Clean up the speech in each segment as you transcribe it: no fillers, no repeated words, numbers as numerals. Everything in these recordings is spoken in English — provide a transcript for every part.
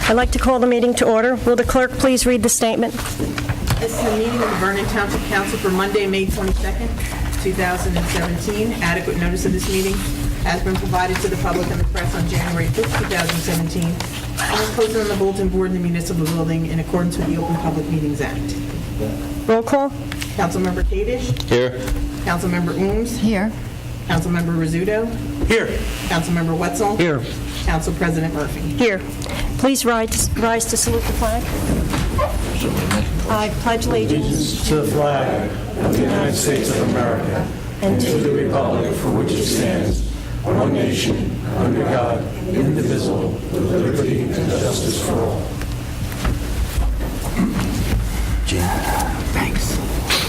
I'd like to call the meeting to order. Will the clerk please read the statement? This is a meeting of the Vernon Township Council for Monday, May 22nd, 2017. Adequate notice of this meeting has been provided to the public and the press on January 5th, 2017, and was posted on the bulletin board in the municipal building in accordance with the Open Public Meetings Act. Roll call. Councilmember Kadish. Here. Councilmember Ooms. Here. Councilmember Rizzuto. Here. Councilmember Wetzel. Here. Council President Murphy. Here. Please rise to salute the flag. I pledge allegiance To the flag of the United States of America and to the republic for which it stands, one nation, under God, indivisible, with liberty and justice for all. Gene, thanks.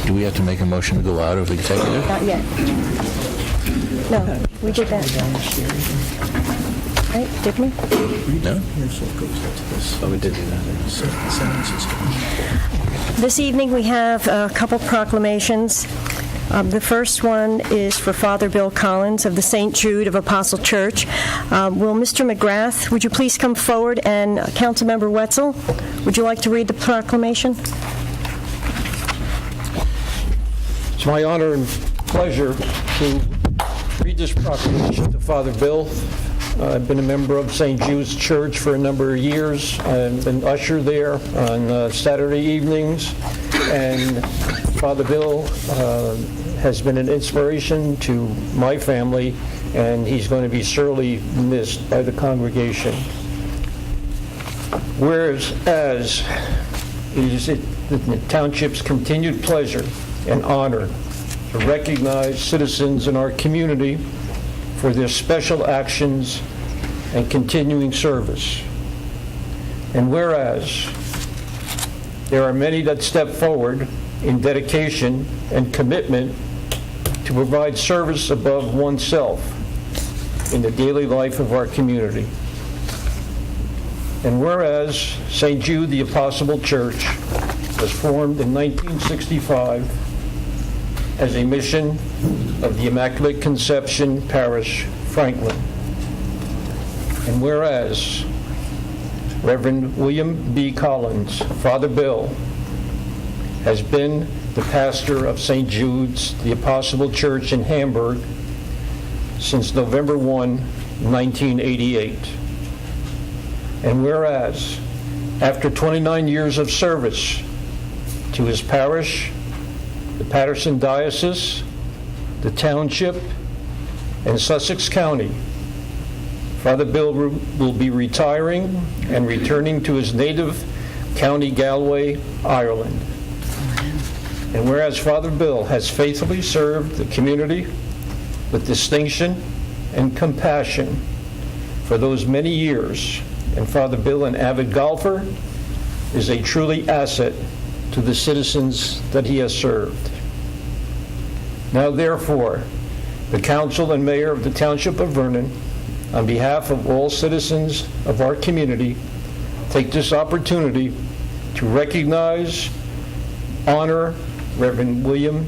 Do we have to make a motion to go out of executive? Not yet. No, we did that. Right, did we? No? Oh, we did do that. This evening we have a couple proclamations. The first one is for Father Bill Collins of the St. Jude of Apostle Church. Will Mr. McGrath, would you please come forward, and Councilmember Wetzel, would you like to read the proclamation? It's my honor and pleasure to read this proclamation to Father Bill. I've been a member of St. Jude's Church for a number of years. I've been usher there on Saturday evenings, and Father Bill has been an inspiration to my family, and he's going to be sorely missed by the congregation. Whereas, as it is the township's continued pleasure and honor to recognize citizens in our community for their special actions and continuing service. And whereas there are many that step forward in dedication and commitment to provide service above oneself in the daily life of our community. And whereas St. Jude the Apostle Church was formed in 1965 as a mission of the Immaculate Conception Parish, Franklin. And whereas Reverend William B. Collins, Father Bill, has been the pastor of St. Jude's, the Apostle Church in Hamburg since November 1, 1988. And whereas, after 29 years of service to his parish, the Patterson Diocese, the Township, and Sussex County, Father Bill will be retiring and returning to his native County Galway, Ireland. And whereas Father Bill has faithfully served the community with distinction and compassion for those many years, and Father Bill, an avid golfer, is a truly asset to the citizens that he has served. Now, therefore, the Council and Mayor of the Township of Vernon, on behalf of all citizens of our community, take this opportunity to recognize, honor Reverend William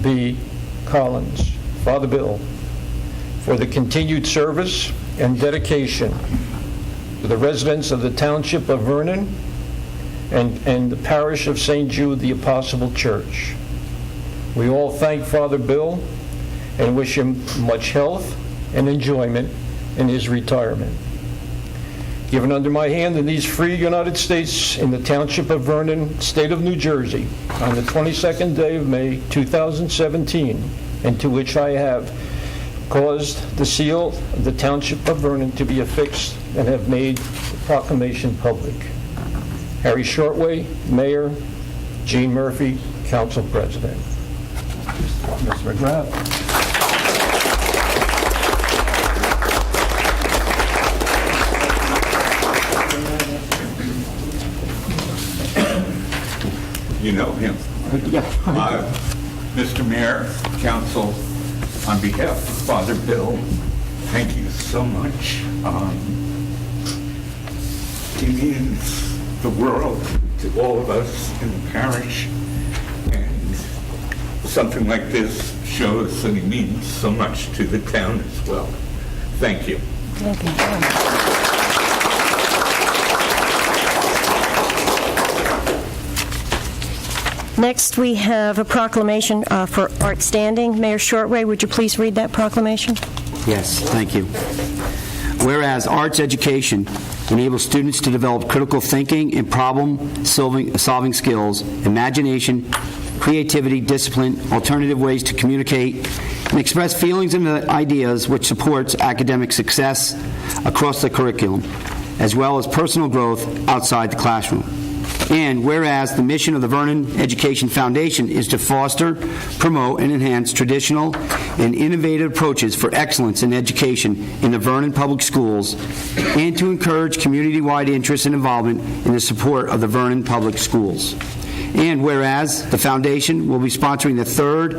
B. Collins, Father Bill, for the continued service and dedication to the residents of the Township of Vernon and the parish of St. Jude the Apostle Church. We all thank Father Bill and wish him much health and enjoyment in his retirement. Given under my hand in these free United States in the Township of Vernon, State of New Jersey, on the 22nd day of May, 2017, and to which I have caused the seal of the Township of Vernon to be affixed and have made the proclamation public. Harry Shortway, Mayor. Gene Murphy, Council President. Mr. McGrath. You know him. Mr. Mayor, Council, on behalf of Father Bill, thank you so much. He means the world to all of us in the parish, and something like this shows that he means so much to the town as well. Thank you. Thank you. Next, we have a proclamation for art standing. Mayor Shortway, would you please read that proclamation? Yes, thank you. Whereas arts education enables students to develop critical thinking and problem-solving skills, imagination, creativity, discipline, alternative ways to communicate, and express feelings and ideas, which supports academic success across the curriculum, as well as personal growth outside the classroom. And whereas the mission of the Vernon Education Foundation is to foster, promote, and enhance traditional and innovative approaches for excellence in education in the Vernon Public Schools, and to encourage community-wide interest and involvement in the support of the Vernon Public Schools. And whereas the Foundation will be sponsoring the third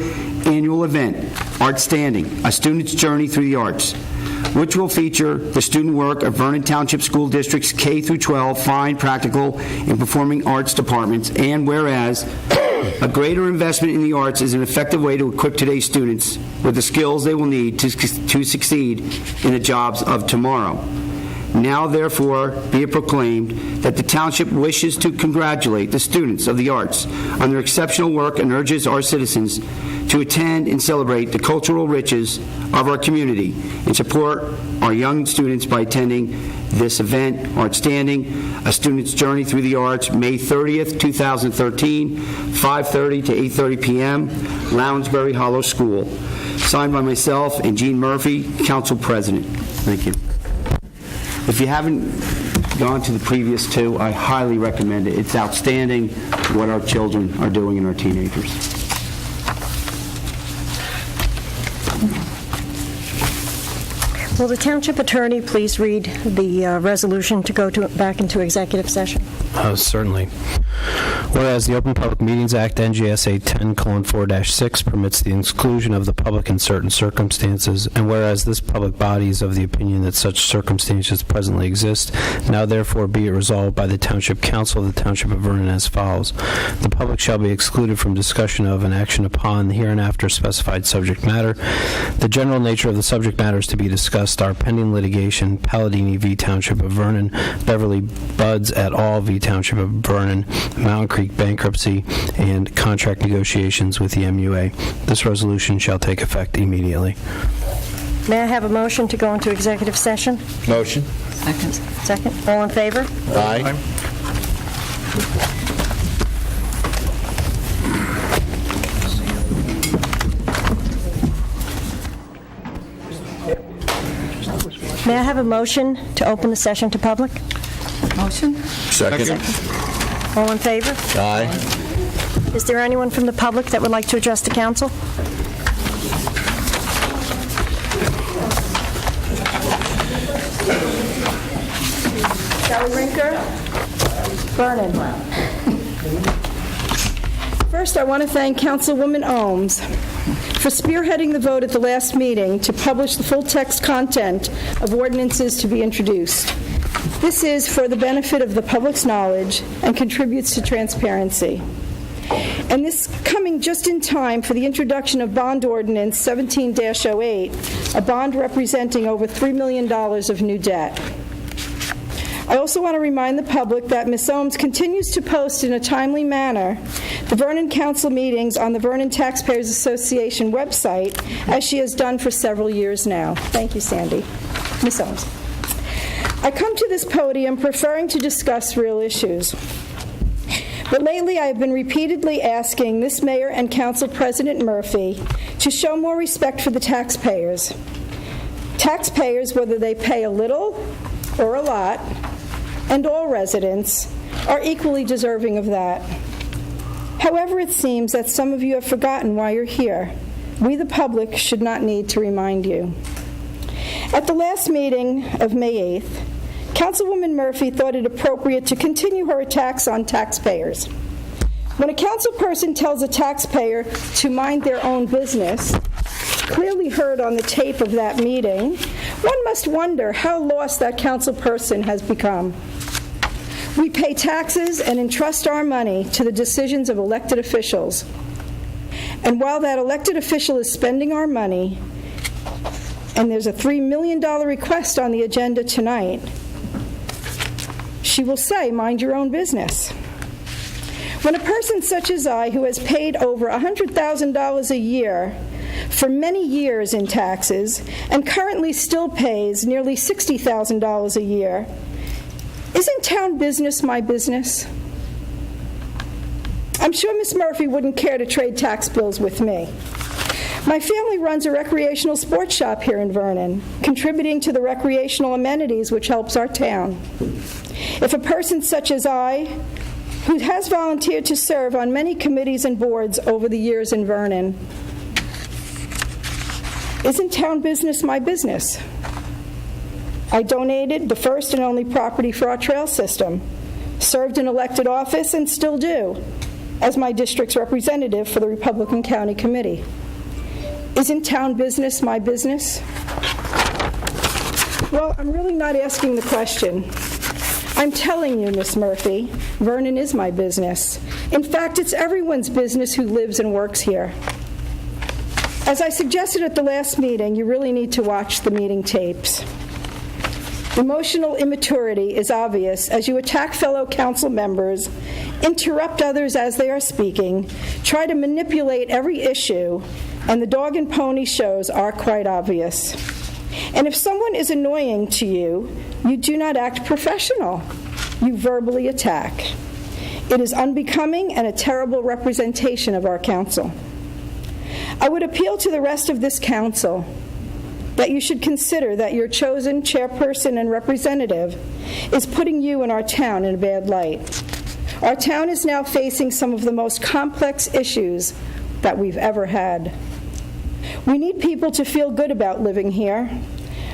annual event, Art Standing, A Student's Journey Through the Arts, which will feature the student work of Vernon Township School District's K-12 fine, practical, and performing arts departments. And whereas a greater investment in the arts is an effective way to equip today's students with the skills they will need to succeed in the jobs of tomorrow. Now, therefore, be it proclaimed that the Township wishes to congratulate the students of the arts on their exceptional work and urges our citizens to attend and celebrate the cultural riches of our community and support our young students by attending this event, Art Standing, A Student's Journey Through the Arts, May 30th, 2013, 5:30 to 8:30 p.m., Lounsbury Hollow School. Signed by myself and Gene Murphy, Council President. Thank you. If you haven't gone to the previous two, I highly recommend it. It's outstanding what our children are doing and our teenagers. Will the Township Attorney please read the resolution to go back into executive session? Certainly. Whereas the Open Public Meetings Act, NJSA 10:4-6, permits the exclusion of the public in certain circumstances, and whereas this public body is of the opinion that such circumstances presently exist, now therefore be it resolved by the Township Council of the Township of Vernon as follows. The public shall be excluded from discussion of and action upon the hereinafter specified subject matter. The general nature of the subject matters to be discussed are pending litigation, Palladini v. Township of Vernon, Beverly Buds et al. V. Township of Vernon, Mountain Creek bankruptcy, and contract negotiations with the MUA. This resolution shall take effect immediately. May I have a motion to go into executive session? Motion. Second. All in favor? Aye. May I have a motion to open the session to public? Motion? Second. All in favor? Aye. Is there anyone from the public that would like to address the council? Sally Rinker? Vernon. First, I want to thank Councilwoman Ohms for spearheading the vote at the last meeting to publish the full text content of ordinances to be introduced. This is for the benefit of the public's knowledge and contributes to transparency. And this coming just in time for the introduction of Bond Ordinance 17-08, a bond representing over $3 million of new debt. I also want to remind the public that Ms. Ohms continues to post in a timely manner the Vernon Council meetings on the Vernon Taxpayers Association website, as she has done for several years now. Thank you, Sandy. Ms. Ohms. I come to this podium preferring to discuss real issues. But lately I have been repeatedly asking this mayor and council president Murphy to show more respect for the taxpayers. Taxpayers, whether they pay a little or a lot, and all residents, are equally deserving of that. However, it seems that some of you have forgotten why you're here. We, the public, should not need to remind you. At the last meeting of May 8th, Councilwoman Murphy thought it appropriate to continue her attacks on taxpayers. When a councilperson tells a taxpayer to mind their own business, clearly heard on the tape of that meeting, one must wonder how lost that councilperson has become. We pay taxes and entrust our money to the decisions of elected officials. And while that elected official is spending our money, and there's a $3 million request on the agenda tonight, she will say, mind your own business. When a person such as I, who has paid over $100,000 a year for many years in taxes and currently still pays nearly $60,000 a year, isn't town business my business? I'm sure Miss Murphy wouldn't care to trade tax bills with me. My family runs a recreational sports shop here in Vernon, contributing to the recreational amenities which helps our town. If a person such as I, who has volunteered to serve on many committees and boards over the years in Vernon, isn't town business my business? I donated the first and only property for our trail system, served in elected office, and still do, as my district's representative for the Republican County Committee. Isn't town business my business? Well, I'm really not asking the question. I'm telling you, Miss Murphy, Vernon is my business. In fact, it's everyone's business who lives and works here. As I suggested at the last meeting, you really need to watch the meeting tapes. Emotional immaturity is obvious as you attack fellow council members, interrupt others as they are speaking, try to manipulate every issue, and the dog and pony shows are quite obvious. And if someone is annoying to you, you do not act professional. You verbally attack. It is unbecoming and a terrible representation of our council. I would appeal to the rest of this council that you should consider that your chosen chairperson and representative is putting you and our town in a bad light. Our town is now facing some of the most complex issues that we've ever had. We need people to feel good about living here,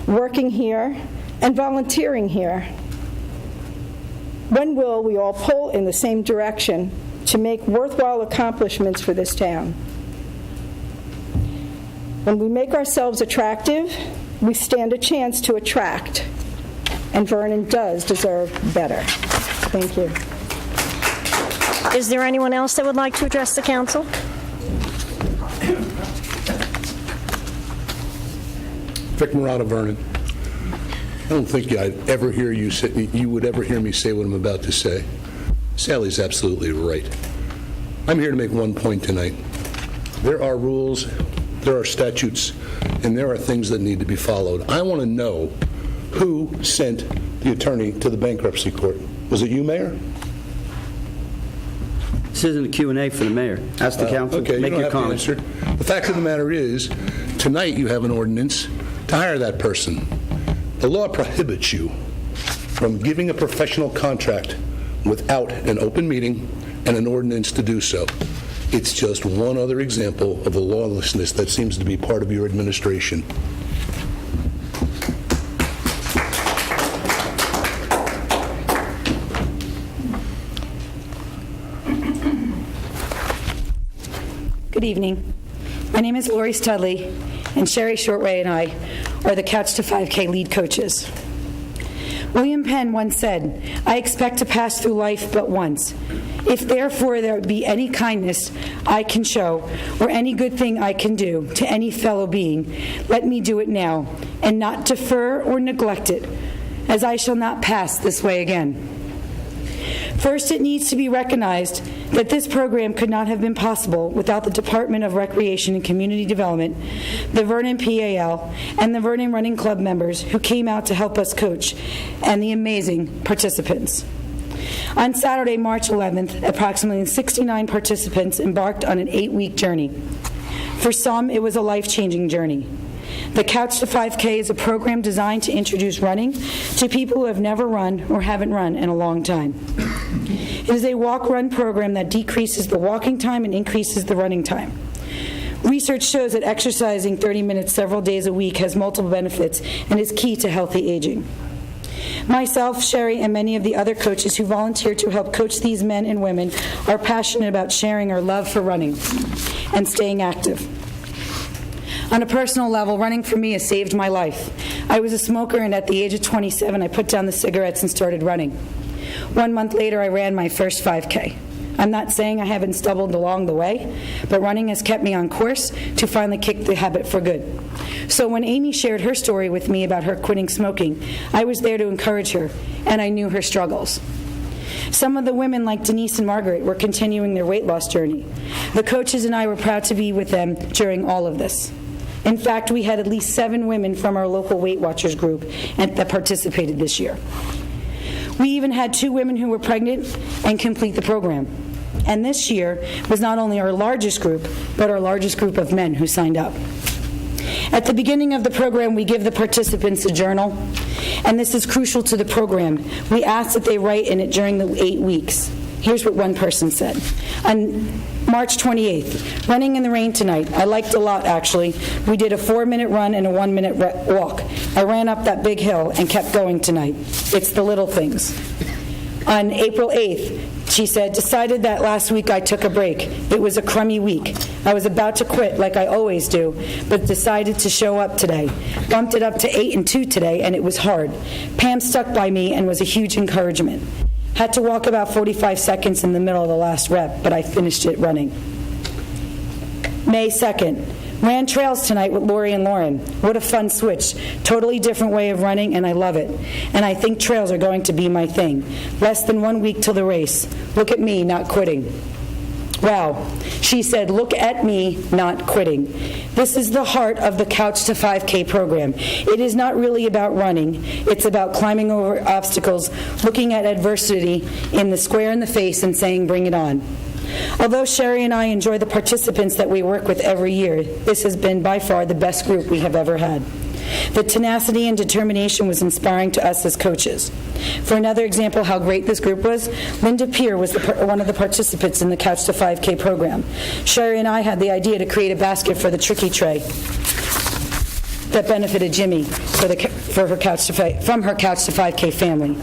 working here, and volunteering here. When will we all pull in the same direction to make worthwhile accomplishments for this town? When we make ourselves attractive, we stand a chance to attract, and Vernon does deserve better. Thank you. Is there anyone else that would like to address the council? Vic Murata, Vernon. I don't think I'd ever hear you would ever hear me say what I'm about to say. Sally's absolutely right. I'm here to make one point tonight. There are rules, there are statutes, and there are things that need to be followed. I want to know who sent the attorney to the bankruptcy court. Was it you, Mayor? This isn't a Q&A for the mayor. Ask the council. Okay, Make you don't your have comments. to answer. The fact of the matter is, tonight you have an ordinance to hire that person. The law prohibits you from giving a professional contract without an open meeting and an ordinance to do so. It's just one other example of the lawlessness that seems to be part of your administration. Good evening. My name is Lori Studley, and Sherry Shortway and I are the Couch to 5K lead coaches. William Penn once said, "I expect to pass through life but once. If therefore there be any kindness I can show, or any good thing I can do to any fellow being, let me do it now, and not defer or neglect it, as I shall not pass this way again." First, it needs to be recognized that this program could not have been possible without the Department of Recreation and Community Development, the Vernon PAL, and the Vernon Running Club members who came out to help us coach, and the amazing participants. On Saturday, March 11th, approximately 69 participants embarked on an 8-week journey. For some, it was a life-changing journey. The Couch to 5K is a program designed to introduce running to people who have never run or haven't run in a long time. It is a walk-run program that decreases the walking time and increases the running time. Research shows that exercising 30 minutes several days a week has multiple benefits and is key to healthy aging. Myself, Sherry, and many of the other coaches who volunteer to help coach these men and women are passionate about sharing our love for running and staying active. On a personal level, running for me has saved my life. I was a smoker, and at the age of 27, I put down the cigarettes and started running. 1 month later, I ran my first 5K. I'm not saying I haven't stumbled along the way, but running has kept me on course to finally kick the habit for good. So when Amy shared her story with me about her quitting smoking, I was there to encourage her, and I knew her struggles. Some of the women, like Denise and Margaret, were continuing their weight loss journey. The coaches and I were proud to be with them during all of this. In fact, we had at least 7 women from our local Weight Watchers group that participated this year. We even had 2 women who were pregnant and complete the program. And this year was not only our largest group, but our largest group of men who signed up. At the beginning of the program, we give the participants a journal, and this is crucial to the program. We ask that they write in it during the 8 weeks. Here's what one person said. On March 28th, running in the rain tonight. I liked it a lot, actually. We did a 4-minute run and a 1-minute walk. I ran up that big hill and kept going tonight. It's the little things. On April 8th, she said, decided that last week I took a break. It was a crummy week. I was about to quit like I always do, but decided to show up today. Bumped it up to 8 and 2 today, and it was hard. Pam stuck by me and was a huge encouragement. Had to walk about 45 seconds in the middle of the last rep, but I finished it running. May 2nd. Ran trails tonight with Lori and Lauren. What a fun switch. Totally different way of running, and I love it. And I think trails are going to be my thing. Less than 1 week till the race. Look at me, not quitting. Wow. She said, look at me, not quitting. This is the heart of the Couch to 5K program. It is not really about running. It's about climbing over obstacles, looking at adversity in the square in the face and saying, bring it on. Although Sherry and I enjoy the participants that we work with every year, this has been by far the best group we have ever had. The tenacity and determination was inspiring to us as coaches. For another example how great this group was, Linda Peer was one of the participants in the Couch to 5K program. Sherry and I had the idea to create a basket for the tricky tray that benefited Jimmy from her Couch to 5K family.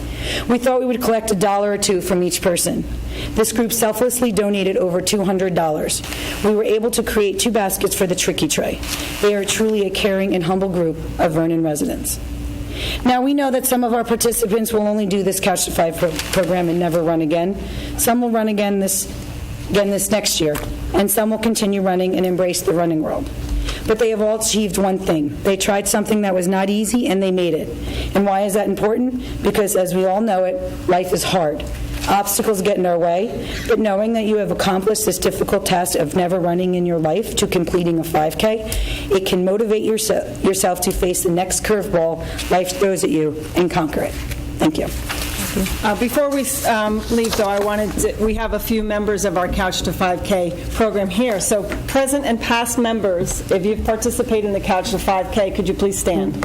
We thought we would collect $1 or $2 from each person. This group selflessly donated over $200. We were able to create 2 baskets for the tricky tray. They are truly a caring and humble group of Vernon residents. Now, we know that some of our participants will only do this Couch to 5 program and never run again. Some will run again this next year, and some will continue running and embrace the running world. But they have all achieved one thing. They tried something that was not easy, and they made it. And why is that important? Because, as we all know it, life is hard. Obstacles get in our way, but knowing that you have accomplished this difficult task of never running in your life to completing a 5K, it can motivate yourself to face the next curveball life throws at you and conquer it. Thank you. Before we leave, though, we have a few members of our Couch to 5K program here. So present and past members, if you've participated in the Couch to 5K, could you please stand?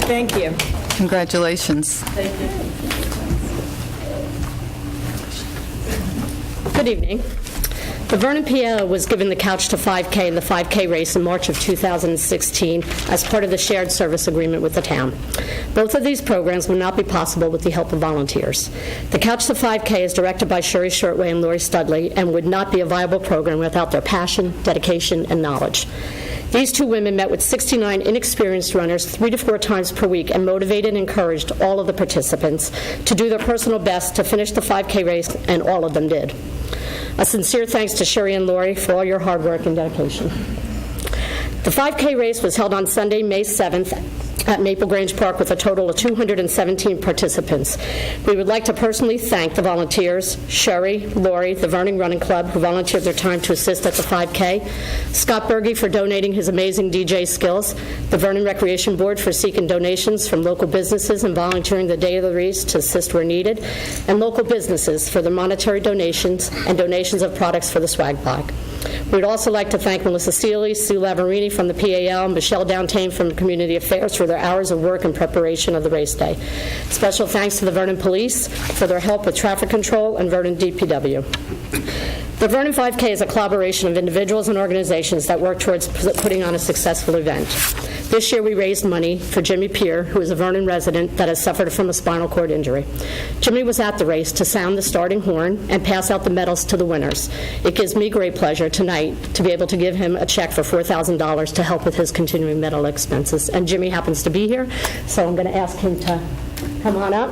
Thank you. Congratulations. Thank you. Good evening. The Vernon PO was given the Couch to 5K and the 5K race in March of 2016 as part of the shared service agreement with the town. Both of these programs would not be possible with the help of volunteers. The Couch to 5K is directed by Sherry Shortway and Lori Studley and would not be a viable program without their passion, dedication, and knowledge. These 2 women met with 69 inexperienced runners 3 to 4 times per week and motivated and encouraged all of the participants to do their personal best to finish the 5K race, and all of them did. A sincere thanks to Sherry and Lori for all your hard work and dedication. The 5K race was held on Sunday, May 7th at Maple Grange Park with a total of 217 participants. We would like to personally thank the volunteers, Sherry, Lori, the Vernon Running Club, who volunteered their time to assist at the 5K, Scott Berge for donating his amazing DJ skills, the Vernon Recreation Board for seeking donations from local businesses and volunteering the day of the race to assist where needed, and local businesses for their monetary donations and donations of products for the swag bag. We would also like to thank Melissa Seeley, Sue Lavarini from the PAL, and Michelle Downtain from Community Affairs for their hours of work in preparation of the race day. Special thanks to the Vernon Police for their help with traffic control and Vernon DPW. The Vernon 5K is a collaboration of individuals and organizations that work towards putting on a successful event. This year, we raised money for Jimmy Peer, who is a Vernon resident that has suffered from a spinal cord injury. Jimmy was at the race to sound the starting horn and pass out the medals to the winners. It gives me great pleasure tonight to be able to give him a check for $4,000 to help with his continuing medical expenses. And Jimmy happens to be here, so I'm going to ask him to come on up.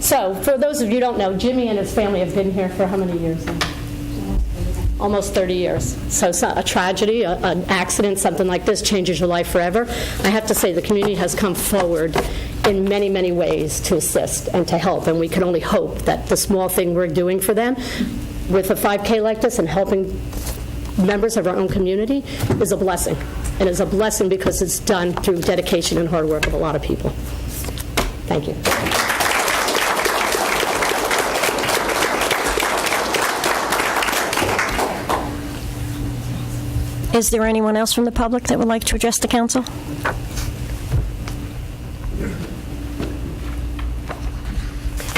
So, for those of you who don't know, Jimmy and his family have been here for how many years now? Almost 30 years. So a tragedy, an accident, something like this changes your life forever. I have to say the community has come forward in many, many ways to assist and to help, and we can only hope that the small thing we're doing for them with a 5K like this and helping members of our own community is a blessing. And it's a blessing because it's done through dedication and hard work of a lot of people. Thank you. Is there anyone else from the public that would like to address the council?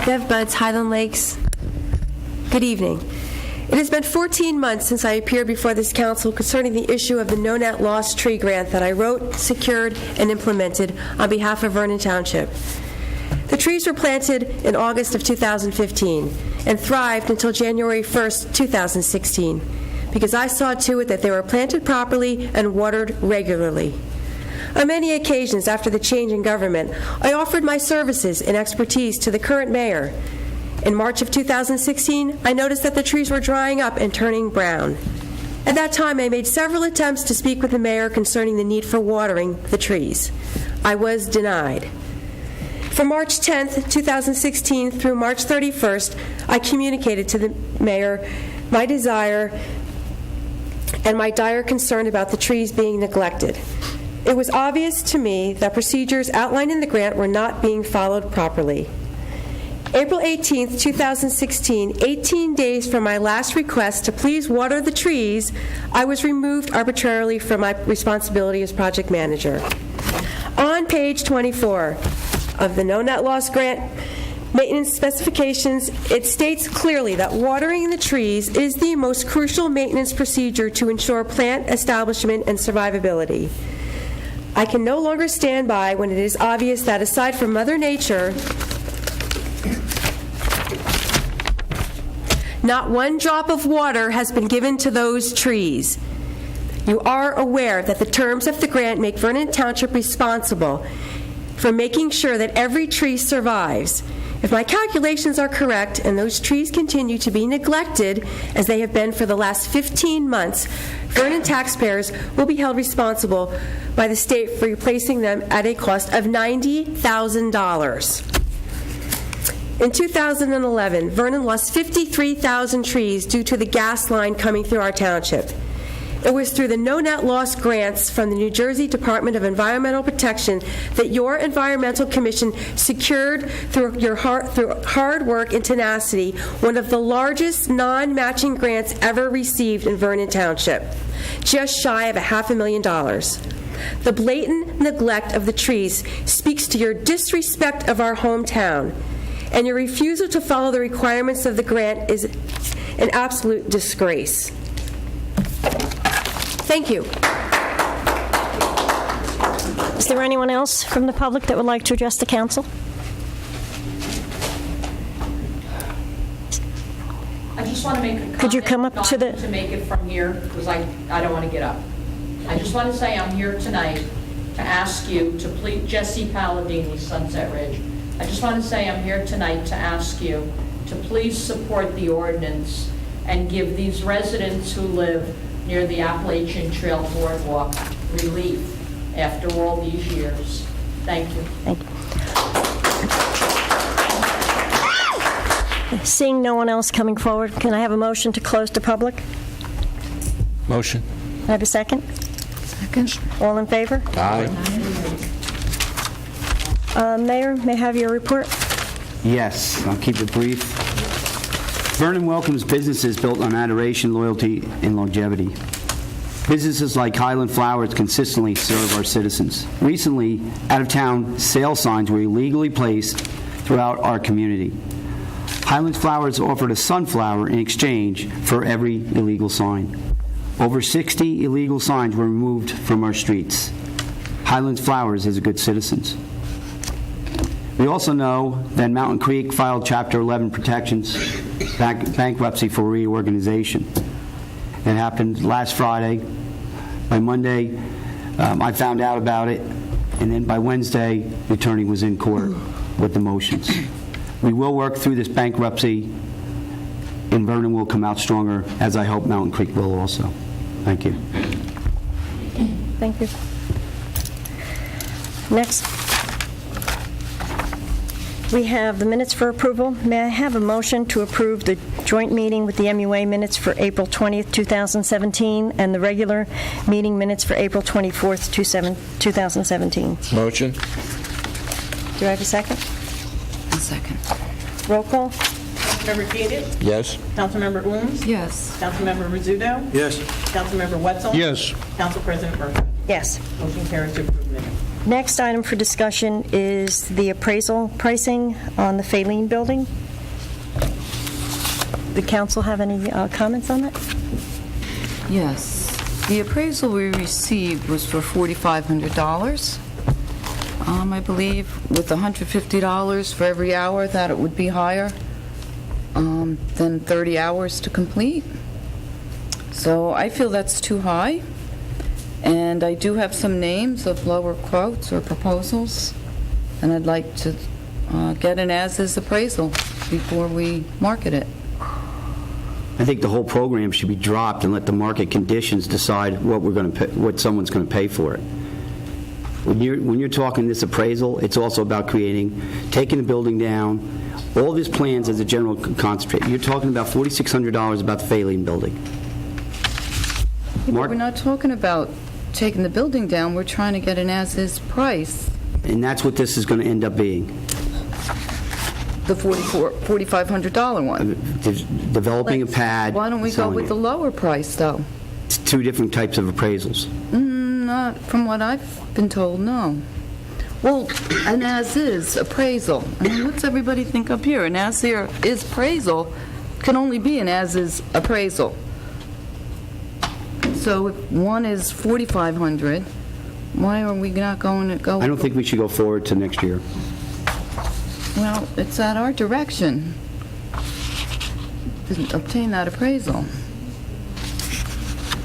Bev Buds, Highland Lakes. Good evening. It has been 14 months since I appeared before this council concerning the issue of the No Net Loss tree grant that I wrote, secured, and implemented on behalf of Vernon Township. The trees were planted in August of 2015 and thrived until January 1st, 2016. Because I saw to it that they were planted properly and watered regularly. On many occasions after the change in government, I offered my services and expertise to the current mayor. In March of 2016, I noticed that the trees were drying up and turning brown. At that time, I made several attempts to speak with the mayor concerning the need for watering the trees. I was denied. From March 10th, 2016 through March 31st, I communicated to the mayor my desire and my dire concern about the trees being neglected. It was obvious to me that procedures outlined in the grant were not being followed properly. April 18, 2016, 18 days from my last request to please water the trees, I was removed arbitrarily from my responsibility as project manager. On page 24 of the No Net Loss Grant maintenance specifications, it states clearly that watering the trees is the most crucial maintenance procedure to ensure plant establishment and survivability. I can no longer stand by when it is obvious that aside from Mother Nature, not one drop of water has been given to those trees. You are aware that the terms of the grant make Vernon Township responsible for making sure that every tree survives. If my calculations are correct and those trees continue to be neglected, as they have been for the last 15 months, Vernon taxpayers will be held responsible by the state for replacing them at a cost of $90,000. In 2011, Vernon lost 53,000 trees due to the gas line coming through our township. It was through the No Net Loss grants from the New Jersey Department of Environmental Protection that your Environmental Commission secured, through hard work and tenacity, one of the largest non-matching grants ever received in Vernon Township, just shy of $500,000. The blatant neglect of the trees speaks to your disrespect of our hometown, and your refusal to follow the requirements of the grant is an absolute disgrace. Thank you. Is there anyone else from the public that would like to address the council? I just want to make a comment. Could you come up to the... To make it from here, because I don't want to get up. I just want to say I'm here tonight to ask you to please, Jesse Palladini, Sunset Ridge. I just want to say I'm here tonight to ask you to please support the ordinance and give these residents who live near the Appalachian Trail Boardwalk relief after all these years. Thank you. Thank you. Seeing no one else coming forward, can I have a motion to close to public? Motion. Can I have a second? Second. All in favor? Aye. Mayor, may I have your report? Yes, I'll keep it brief. Vernon welcomes businesses built on adoration, loyalty, and longevity. Businesses like Highland Flowers consistently serve our citizens. Recently, out-of-town sale signs were illegally placed throughout our community. Highland Flowers offered a sunflower in exchange for every illegal sign. Over 60 illegal signs were removed from our streets. Highland Flowers is a good citizen. We also know that Mountain Creek filed Chapter 11 protections, bankruptcy for reorganization. It happened last Friday. By Monday, I found out about it, and then by Wednesday, the attorney was in court with the motions. We will work through this bankruptcy, and Vernon will come out stronger, as I hope Mountain Creek will also. Thank you. Thank you. Next, we have the minutes for approval. May I have a motion to approve the joint meeting with the MUA minutes for April 20th, 2017, and the regular meeting minutes for April 24th, 2017? Motion. Do I have a second? A second. Roll call? Councilmember Keenan? Yes. Councilmember Ooms? Yes. Councilmember Rizzuto? Yes. Councilmember Wetzel? Yes. Council President Berger? Yes. Motion carries to approve minutes. Next item for discussion is the appraisal pricing on the Faline building. The council have any comments on that? Yes. The appraisal we received was for $4,500. I believe with $150 for every hour that it would be higher than 30 hours to complete. So I feel that's too high. And I do have some names of lower quotes or proposals, and I'd like to get an as-is appraisal before we market it. I think the whole program should be dropped and let the market conditions decide what we're going to pay, what someone's going to pay for it. When you're talking this appraisal, it's also about taking the building down, all of his plans as a general concentrate. You're talking about $4,600 about the Faline building. But we're not talking about taking the building down, we're trying to get an as-is price. And that's what this is going to end up being. The $4,500 one. Developing a pad. Why don't we go selling with it. the lower price, though? It's two different types of appraisals. Not from what I've been told, no. Well, an as-is appraisal. I mean, what's everybody think up here? An as-is appraisal can only be an as-is appraisal. So if one is $4,500, why are we not going to go? I don't think we should go forward to next year. Well, it's at our direction to obtain that appraisal.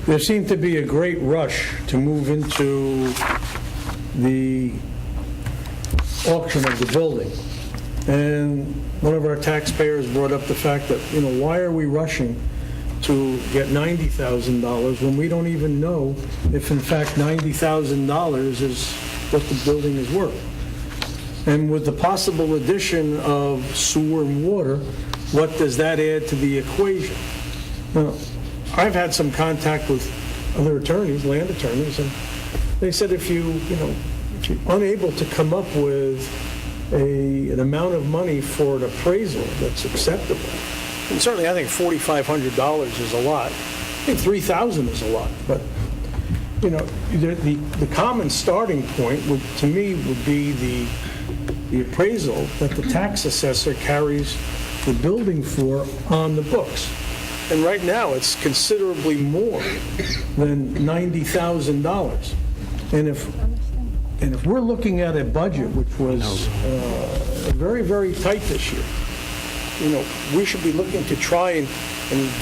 There seemed to be a great rush to move into the auction of the building. And one of our taxpayers brought up the fact that, why are we rushing to get $90,000 when we don't even know if, in fact, $90,000 is what the building is worth? And with the possible addition of sewer and water, what does that add to the equation? Now, I've had some contact with other attorneys, land attorneys, and they said if you're unable to come up with an amount of money for an appraisal that's acceptable, and certainly I think $4,500 is a lot. I think $3,000 is a lot, but the common starting point to me would be the appraisal that the tax assessor carries the building for on the books. And right now, it's considerably more than $90,000. And if we're looking at a budget which was very, very tight this year, we should be looking to try and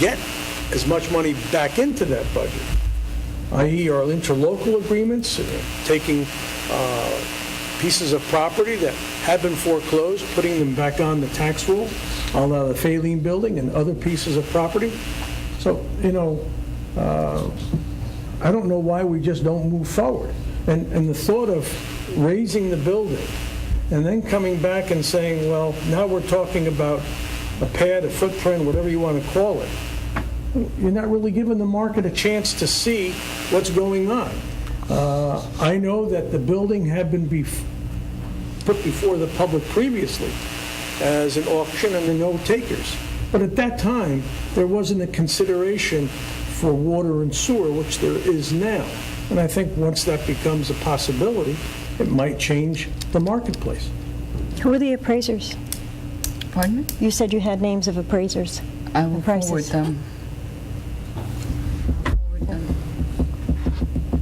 get as much money back into that budget, i.e. our interlocal agreements, taking pieces of property that have been foreclosed, putting them back on the tax roll, a la the Faline building and other pieces of property. So, I don't know why we just don't move forward. And the thought of raising the building and then coming back and saying, well, now we're talking about a pad, a footprint, whatever you want to call it, you're not really giving the market a chance to see what's going on. I know that the building had been put before the public previously as an auction and there were no takers. But at that time, there wasn't a consideration for water and sewer, which there is now. And I think once that becomes a possibility, it might change the marketplace. Who are the appraisers? Pardon me? You said you had names of appraisers. I will and prices. forward them.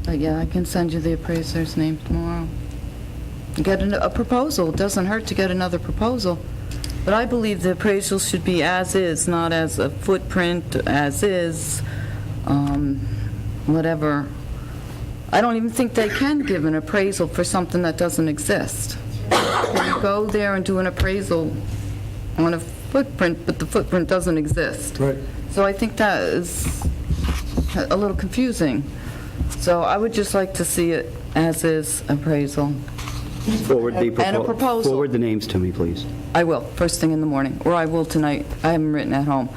But yeah, I can send you the appraiser's name tomorrow. Get a proposal. It doesn't hurt to get another proposal. But I believe the appraisal should be as is, not as a footprint, as is, whatever. I don't even think they can give an appraisal for something that doesn't exist. You go there and do an appraisal on a footprint, but the footprint doesn't exist. Right. So I think that is a little confusing. So I would just like to see it as is appraisal. Forward the And a proposal. Forward the names to me, please. I will, first thing in the morning, or I will tonight. I have them written at home.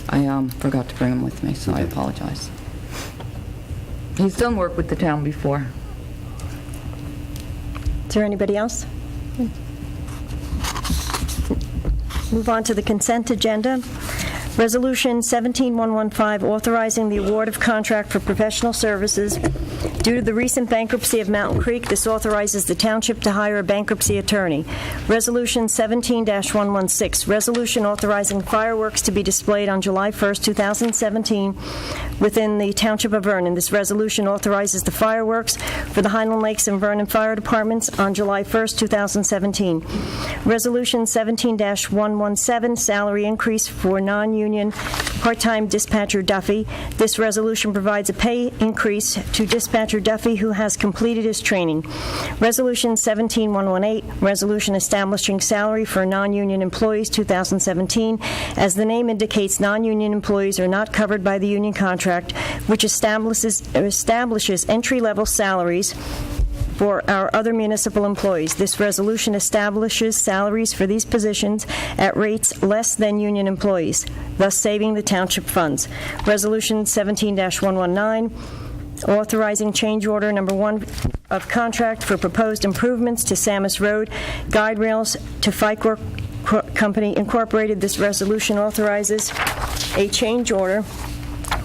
I forgot to bring them with me, so I apologize. He's done work with the town before. Is there anybody else? Move on to the consent agenda. Resolution 17115, authorizing the award of contract for professional services. Due to the recent bankruptcy of Mountain Creek, this authorizes the township to hire a bankruptcy attorney. Resolution 17-116, resolution authorizing fireworks to be displayed on July 1st, 2017 within the Township of Vernon. This resolution authorizes the fireworks for the Highland Lakes and Vernon Fire Departments on July 1st, 2017. Resolution 17-117, salary increase for non-union part-time dispatcher Duffy. This resolution provides a pay increase to dispatcher Duffy, who has completed his training. Resolution 17118, resolution establishing salary for non-union employees 2017. As the name indicates, non-union employees are not covered by the union contract, which establishes entry-level salaries for our other municipal employees. This resolution establishes salaries for these positions at rates less than union employees, thus saving the township funds. Resolution 17-119, authorizing change order number 1 of contract for proposed improvements to Samus Road, guide rails to Fike Company Incorporated. This resolution authorizes a change order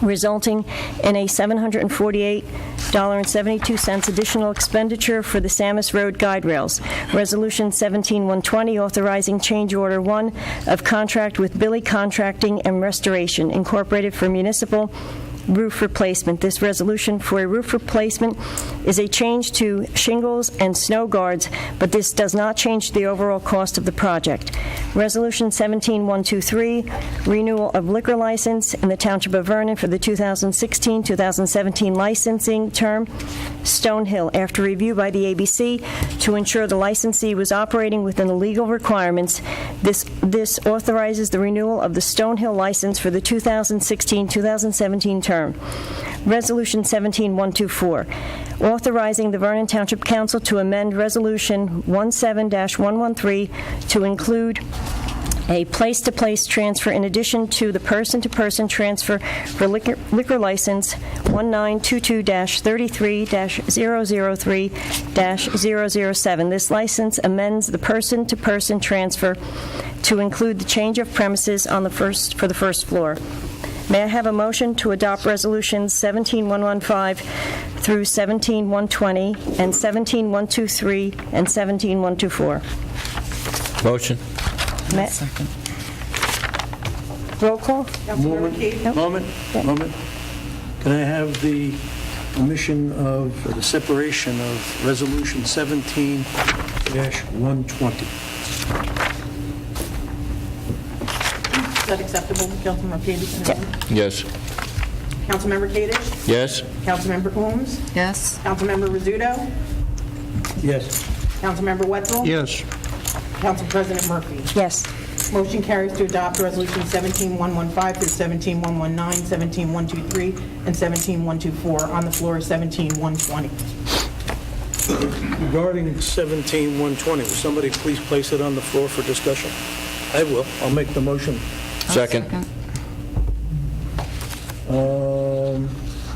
resulting in a $748.72 additional expenditure for the Samus Road guide rails. Resolution 17120, authorizing change order 1 of contract with Billy Contracting and Restoration Incorporated for municipal roof replacement. This resolution for a roof replacement is a change to shingles and snow guards, but this does not change the overall cost of the project. Resolution 17123, renewal of liquor license in the Township of Vernon for the 2016-2017 licensing term, Stonehill, after review by the ABC to ensure the licensee was operating within the legal requirements. This authorizes the renewal of the Stonehill license for the 2016-2017 term. Resolution 17124, authorizing the Vernon Township Council to amend Resolution 17-113 to include a place-to-place transfer in addition to the person-to-person transfer for liquor license 1922-33-003-007. This license amends the person-to-person transfer to include the change of premises on for the first floor. May I have a motion to adopt Resolutions 17115 through 17120 and 17123 and 17124? Motion. Second. Roll call? Moment. Can I have the omission of, or the separation of Resolution 17-120? Is that acceptable, Councilmember Kadish? Yes. Councilmember Kadish? Yes. Councilmember Coombs? Yes? Councilmember Rizzuto? Yes. Councilmember Wetzel? Yes. Council President Murphy? Yes. Motion carries to adopt Resolution 17115 through 17119, 17123, and 17124. On the floor is 17120. Regarding 17120, will somebody please place it on the floor for discussion? I will. I'll make the motion. Second.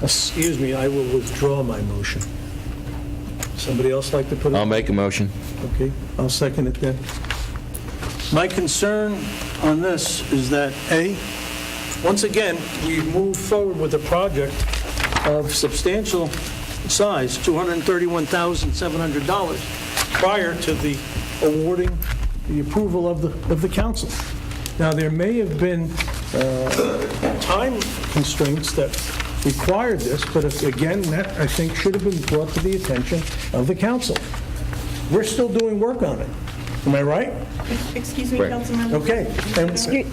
Excuse me, I will withdraw my motion. Somebody else like to put it? I'll make a motion. Okay, I'll second it then. My concern on this is that, A, once again, we've moved forward with a project of substantial size, $231,700, prior to the awarding the approval of the council. Now, there may have been time constraints that required this, but again, that, I think, should have been brought to the attention of the council. We're still doing work on it. Am I right? Excuse me, Councilmember. Okay.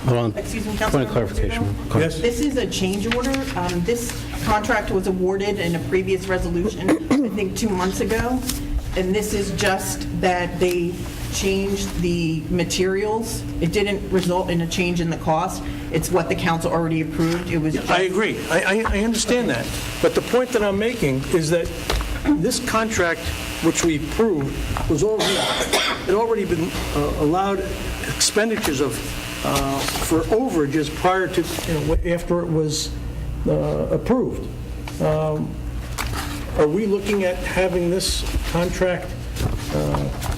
Hold on. Excuse me, Point Councilmember. of clarification. Rizzuto? Yes. This is a change order. This contract was awarded in a previous resolution, I think 2 months ago, and this is just that they changed the materials. It didn't result in a change in the cost. It's what the council already approved. It was just... I agree. I understand that. But the point that I'm making is that this contract, which we approved, was already been allowed expenditures of for overages prior to, after it was approved. Are we looking at having this contract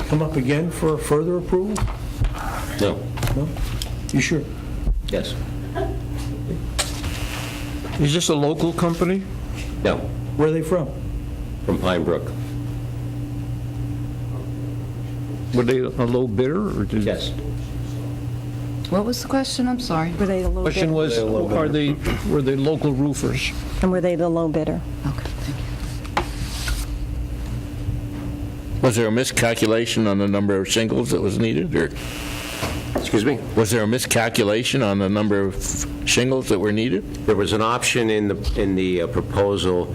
come up again for further approval? No. No? You sure? Yes. Is this a local company? No. Where are they from? From Pine Brook. Were they a low bidder, or did... Yes. What was the question? I'm sorry. Were they the low Question bidder? was, were they local roofers? And were they the low bidder? Okay, thank you. Was there a miscalculation on the number of shingles that was needed, or Excuse me? was there a miscalculation on the number of shingles that were needed? There was an option in the proposal,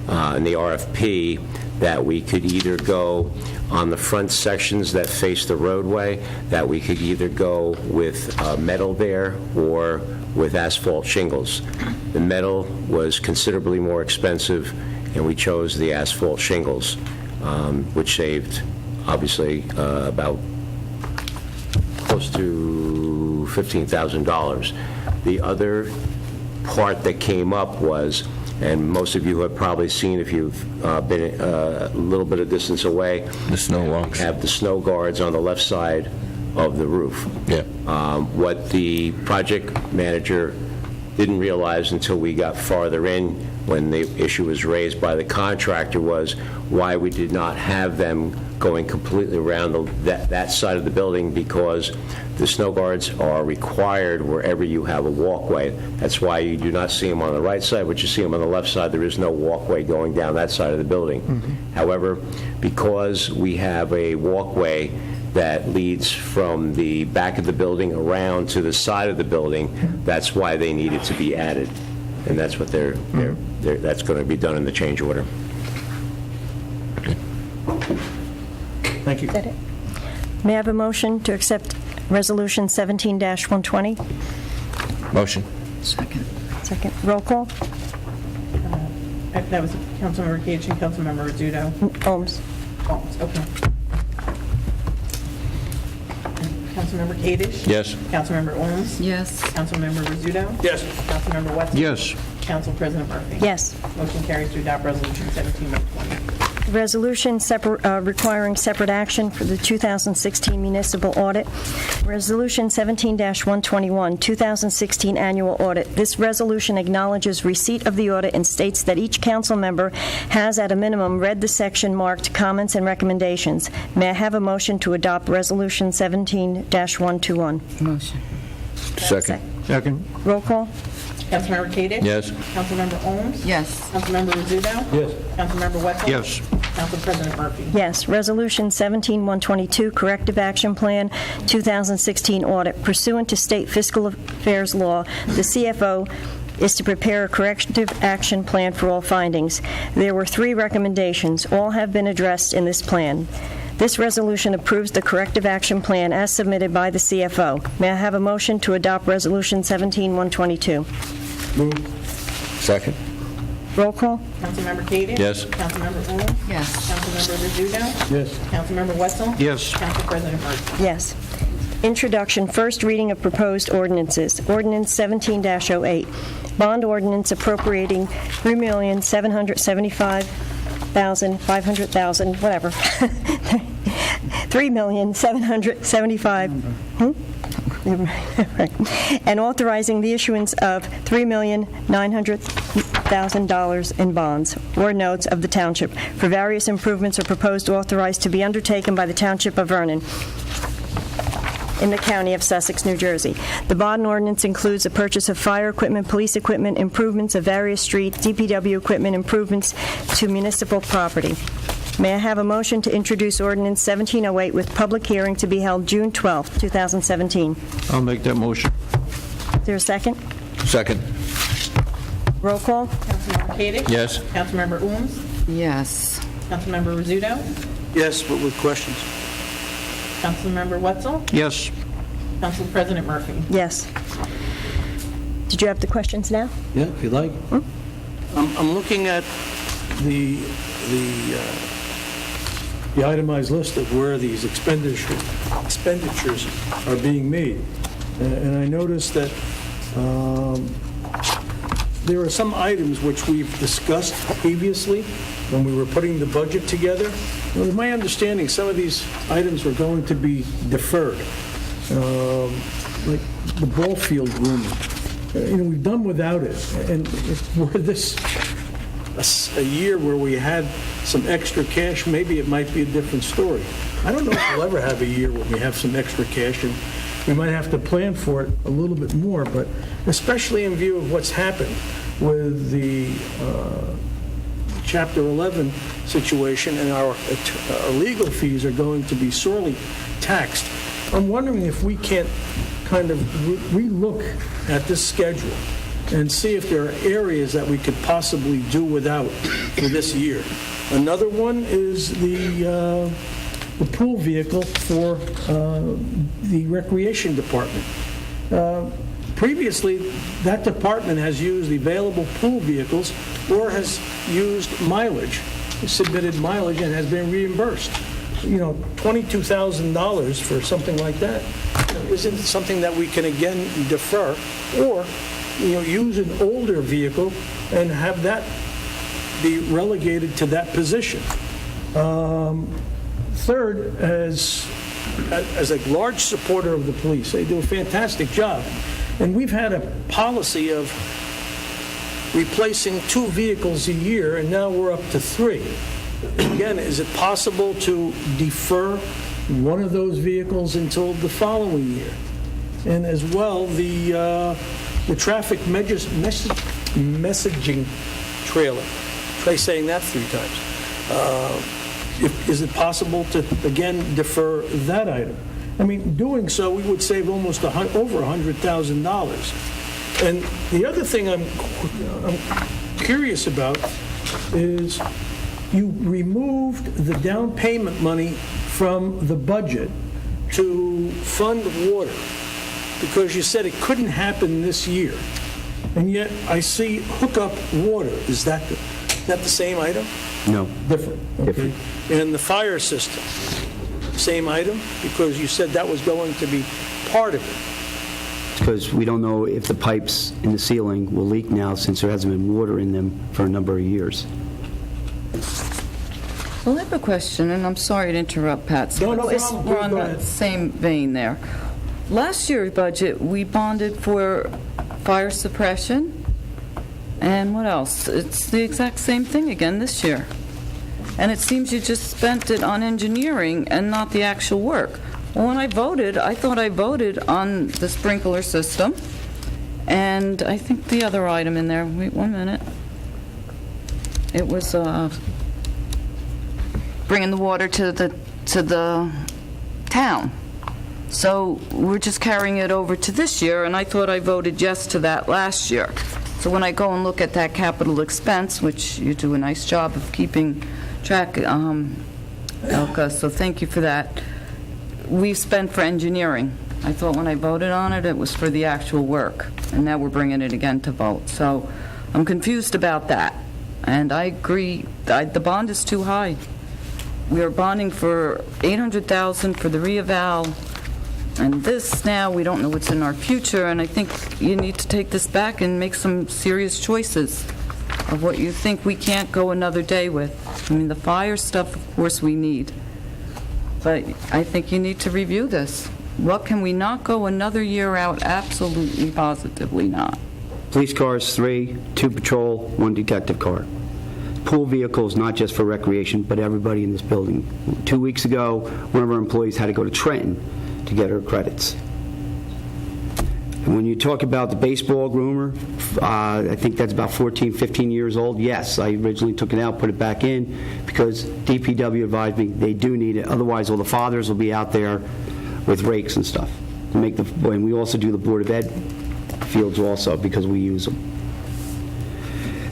in the RFP, that we could either go on the front sections that face the roadway, that we could either go with metal there or with asphalt shingles. The metal was considerably more expensive, and we chose the asphalt shingles, which saved, obviously, about close to $15,000. The other part that came up was, and most of you have probably seen if you've been a little bit of distance away, The snow walks. have the snow guards on the left side of the roof. Yeah. What the project manager didn't realize until we got farther in, when the issue was raised by the contractor, was why we did not have them going completely around that side of the building, because the snow guards are required wherever you have a walkway. That's why you do not see them on the right side, but you see them on the left side. There is no walkway going down that side of the building. However, because we have a walkway that leads from the back of the building around to the side of the building, that's why they needed to be added. And that's what that's going to be done in the change order. Thank you. Is that it? May I have a motion to accept Resolution 17-120? Motion. Second. Second. Roll call. That was Councilmember Cage and Councilmember Rizzuto. Ohms. Okay. Councilmember Cadish? Yes. Councilmember Owens? Yes. Councilmember Rizzuto? Yes. Councilmember Wetzel? Yes. Council President Murphy? Yes. Motion carries to adopt Resolution 17-120. Resolution requiring separate action for the 2016 municipal audit. Resolution 17-121, 2016 annual audit. This resolution acknowledges receipt of the audit and states that each council member has at a minimum read the section marked comments and recommendations. May I have a motion to adopt Resolution 17-121? Motion. Second. Second. Roll call. Councilmember Cadish? Yes. Councilmember Owens? Yes. Councilmember Rizzuto? Yes. Councilmember Wetzel? Yes. Council President Murphy? Yes. Resolution 17-122, Corrective Action Plan 2016 Audit. Pursuant to state fiscal affairs law, the CFO is to prepare a corrective action plan for all findings. There were 3 recommendations. All have been addressed in this plan. This resolution approves the corrective action plan as submitted by the CFO. May I have a motion to adopt Resolution 17-122? Move. Second. Roll call. Councilmember Cadish? Yes. Councilmember Owens? Yes. Councilmember Rizzuto? Yes. Councilmember Wetzel? Yes. Council President Murphy? Yes. Introduction, first reading of proposed ordinances. Ordinance 17-08, bond ordinance appropriating $3,775,500, whatever. $3,775,000. and authorizing the issuance of $3,900,000 in bonds or notes of the township for various improvements or proposed authorized to be undertaken by the Township of Vernon in the County of Sussex, New Jersey. The bond ordinance includes the purchase of fire equipment, police equipment, improvements of various street, DPW equipment, improvements to municipal property. May I have a motion to introduce Ordinance 1708 with public hearing to be held June 12, 2017? I'll make that motion. Is there a second? Second. Roll call? Councilmember Koenig? Yes. Councilmember Ooms? Yes. Councilmember Rizzuto? Yes, but with questions. Councilmember Wetzel? Yes. Council President Murphy? Yes. Did you have the questions now? Yeah, if you like. I'm looking at the itemized list of where these expenditures are being made. And I noticed that there are some items which we've discussed previously when we were putting the budget together. It was my understanding some of these items were going to be deferred, like the ball field room. We've done without it. And if were this a year where we had some extra cash, maybe it might be a different story. I don't know if we'll ever have a year where we have some extra cash, and we might have to plan for it a little bit more, but especially in view of what's happened with the Chapter 11 situation, and our legal fees are going to be sorely taxed. I'm wondering if we can't kind of relook at this schedule and see if there are areas that we could possibly do without for this year. Another one is the pool vehicle for the Recreation Department. Previously, that department has used available pool vehicles or has used mileage, submitted mileage, and has been reimbursed. $22,000 for something like that isn't something that we can again defer, or use an older vehicle and have that be relegated to that position. Third, as a large supporter of the police, they do a fantastic job. And we've had a policy of replacing 2 vehicles a year, and now we're up to 3. Again, is it possible to defer one of those vehicles until the following year? And as well, the traffic messaging trailer. Try saying that 3 times. Is it possible to, again, defer that item? I mean, doing so, we would save almost over $100,000. And the other thing I'm curious about is you removed the down payment money from the budget to fund water because you said it couldn't happen this year. And yet I see hookup water. Is that the same item? No. Different. Okay. Different. And the fire system, same item? Because you said that was going to be part of it. Because we don't know if the pipes in the ceiling will leak now since there hasn't been water in them for a number of years. Well, I have a question, and I'm sorry to interrupt, Pat. No, We're on the same vein there. Last year's budget, we bonded for fire suppression, and what else? It's the exact same thing again this year. And it seems you just spent it on engineering and not the actual work. Well, when I voted, I thought I voted on the sprinkler system, and I think the other item in there, wait 1 minute. It was bringing the water to the town. So we're just carrying it over to this year, and I thought I voted yes to that last year. So when I go and look at that capital expense, which you do a nice job of keeping track, Elka, so thank you for that, we've spent for engineering. I thought when I voted on it, it was for the actual work, and now we're bringing it again to vote. So I'm confused about that, and I agree, the bond is too high. We are bonding for $800,000 for the reeval, and this now, we don't know what's in our future, and I think you need to take this back and make some serious choices of what you think we can't go another day with. I mean, the fire stuff, of course, we need, but I think you need to review this. What, can we not go another year out? Absolutely, positively not. Police cars, 3, 2 patrol, 1 detective car. Pool vehicles, not just for recreation, but everybody in this building. 2 weeks ago, one of our employees had to go to Trenton to get her credits. And when you talk about the baseball groomer, I think that's about 14, 15 years old. Yes, I originally took it out, put it back in, because DPW advised me they do need it. Otherwise, all the fathers will be out there with rakes and stuff. To make and we also do the Board of Ed fields also, because we use them.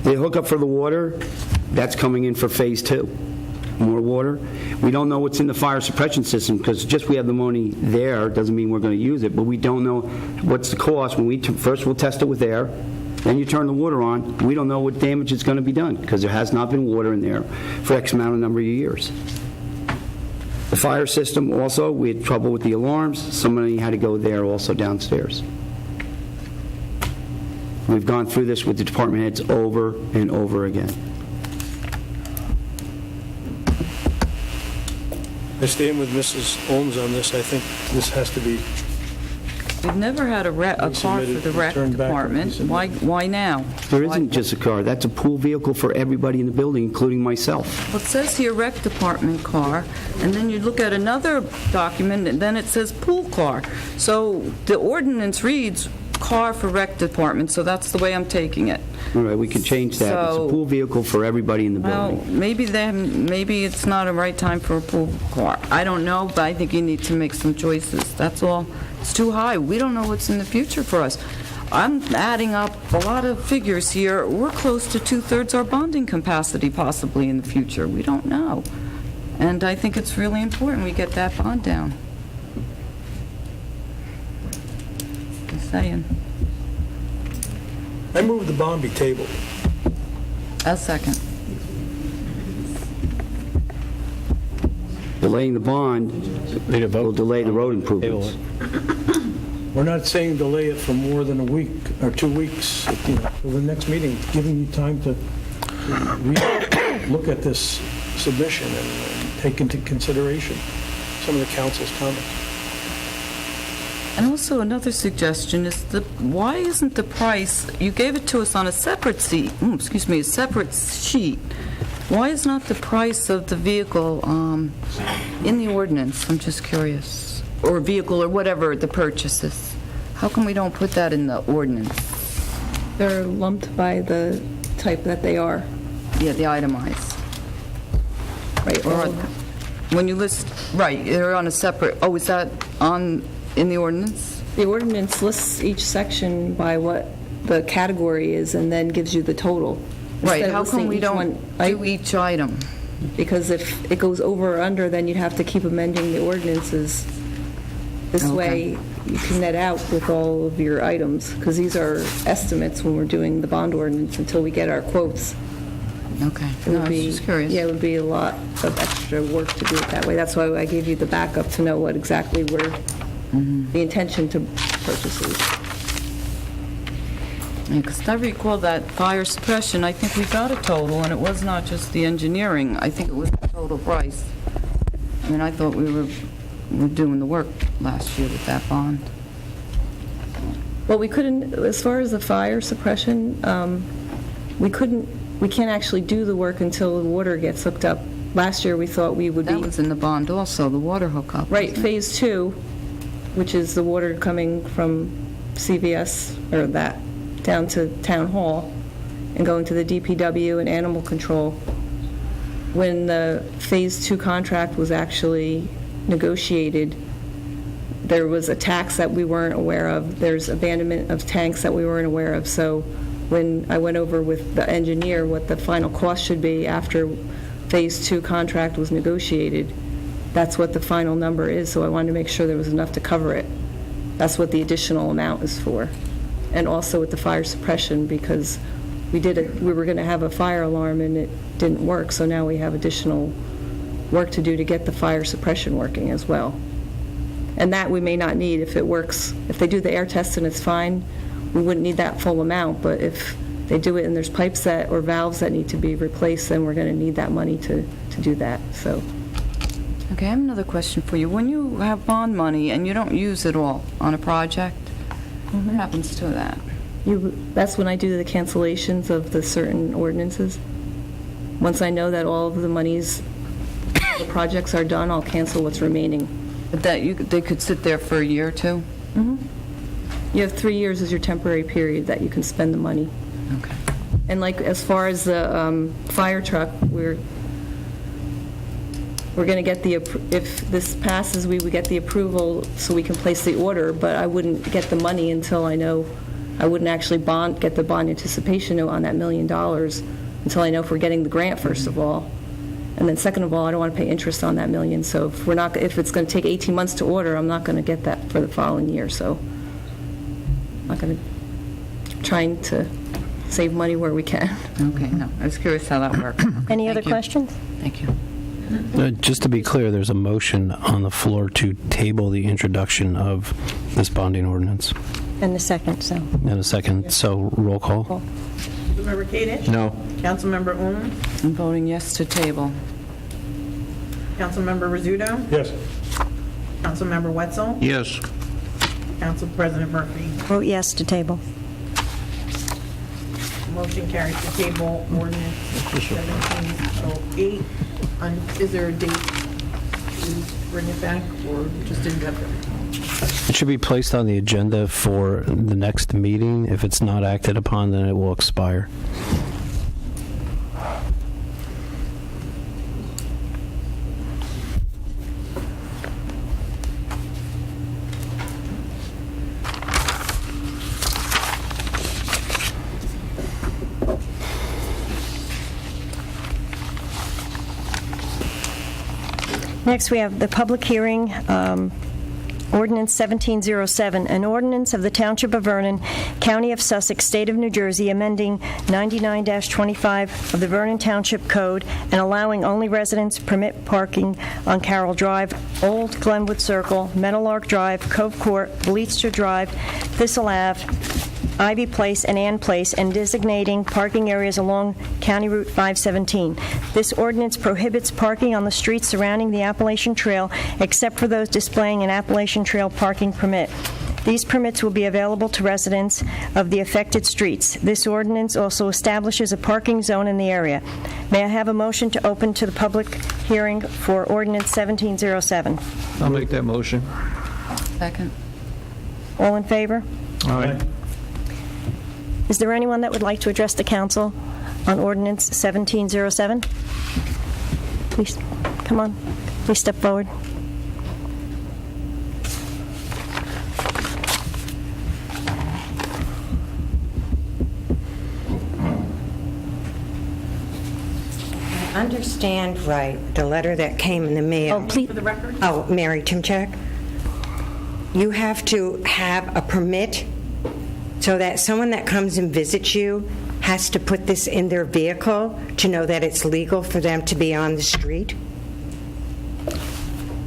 The hookup for the water, that's coming in for Phase 2. More water. We don't know what's in the fire suppression system, because just we have the money there doesn't mean we're going to use it, but we don't know what's the cost. When first we'll test it with air, then you turn the water on. We don't know what damage is going to be done, because there has not been water in there for X amount of number of years. The fire system also, we had trouble with the alarms. Somebody had to go there also downstairs. We've gone through this with the department heads over and over again. I stand with Mrs. Holmes on this. I think this has to be... We've never had a car for the rec department. Why now? There isn't just a car. That's a pool vehicle for everybody in the building, including myself. Well, it says here rec department car, and then you look at another document, and then it says pool car. So the ordinance reads car for rec department, so that's the way I'm taking it. All right, we can change that. It's a pool vehicle for everybody in the building. Well, maybe it's not a right time for a pool car. I don't know, but I think you need to make some choices. That's all. It's too high. We don't know what's in the future for us. I'm adding up a lot of figures here. We're close to 2/3 our bonding capacity possibly in the future. We don't know. And I think it's really important we get that bond down. Just saying. I move the bond be tabled. A second. Delaying the bond will delay the road improvements. We're not saying delay it for more than a week or 2 weeks, for the next meeting, giving you time to look at this submission and take into consideration some of the council's comments. And also another suggestion is why isn't the price, you gave it to us on a separate a separate sheet. Why is not the price of the vehicle in the ordinance? I'm just curious. Or vehicle or whatever the purchase is. How come we don't put that in the ordinance? They're lumped by the type that they are. Yeah, the itemized. Right. Or when you list, right, they're on a separate, is that in the ordinance? The ordinance lists each section by what the category is and then gives you the total. Right, how come we don't do each item? Because if it goes over or under, then you'd have to keep amending the ordinances. This way, you can net out with all of your items, because these are estimates when we're doing the bond ordinance until we get our quotes. Okay, I was just curious. Yeah, it would be a lot of extra work to do it that way. That's why I gave you the backup to know what exactly were the intention to purchases. Because I recall that fire suppression, I think we got a total, and it was not just the engineering. I think it was the total price. I mean, I thought we were doing the work last year with that bond. Well, we couldn't, as far as the fire suppression, we can't actually do the work until the water gets hooked up. Last year, we thought we would be... That was in the bond also, the water hookup. Right, Phase 2, which is the water coming from CVS, or that, down to Town Hall, and going to the DPW and Animal Control. When the Phase 2 contract was actually negotiated, there was a tax that we weren't aware of. There's abandonment of tanks that we weren't aware of. So when I went over with the engineer what the final cost should be after Phase 2 contract was negotiated, that's what the final number is. So I wanted to make sure there was enough to cover it. That's what the additional amount is for. And also with the fire suppression, because we were going to have a fire alarm and it didn't work. So now we have additional work to do to get the fire suppression working as well. And that we may not need if it works. If they do the air test and it's fine, we wouldn't need that full amount. But if they do it and there's pipes or valves that need to be replaced, then we're going to need that money to do that. So Okay, I have another question for you. When you have bond money and you don't use it all on a project, what happens to that? That's when I do the cancellations of the certain ordinances. Once I know that all of the monies, the projects are done, I'll cancel what's remaining. But they could sit there for a year or two? You have 3 years as your temporary period that you can spend the money. Okay. And like, as far as the fire truck, we're going to get if this passes, we would get the approval so we can place the order, but I wouldn't get the money until I wouldn't actually get the bond anticipation note on that $1 million until I know if we're getting the grant, first of all. And then second of all, I don't want to pay interest on that $1 million, so if it's going to take 18 months to order, I'm not going to get that for the following year, so I'm not going to, trying to save money where we can. Okay, no, I was curious how that works. Any other questions? Thank you. Just to be clear, there's a motion on the floor to table the introduction of this bonding ordinance. And the second, so. And a second, so roll call. Councilmember Kadesh? No. Councilmember Ohm? I'm voting yes to table. Councilmember Rizzuto? Yes. Councilmember Wetzel? Yes. Council President Murphy? Vote yes to table. Motion carries to table ordinance 1708. Is there a date to bring it back, or just indefinitely? It should be placed on the agenda for the next meeting. If it's not acted upon, then it will expire. Next, we have the public hearing, Ordinance 1707, an ordinance of the Township of Vernon, County of Sussex, State of New Jersey, amending 99-25 of the Vernon Township Code and allowing only residents permit parking on Carroll Drive, Old Glenwood Circle, Meadowlark Drive, Cove Court, Bleetster Drive, Thistle Ave, Ivy Place, and Ann Place, and designating parking areas along County Route 517. This ordinance prohibits parking on the streets surrounding the Appalachian Trail except for those displaying an Appalachian Trail parking permit. These permits will be available to residents of the affected streets. This ordinance also establishes a parking zone in the area. May I have a motion to open to the public hearing for Ordinance 1707? I'll make that motion. Second. All in favor? All right. Is there anyone that would like to address the council on Ordinance 1707? Please, come on. Please step forward. Understand right, the letter that came in the mail. Oh, please. For the record? Oh, Mary Timchak. You have to have a permit so that someone that comes and visits you has to put this in their vehicle to know that it's legal for them to be on the street?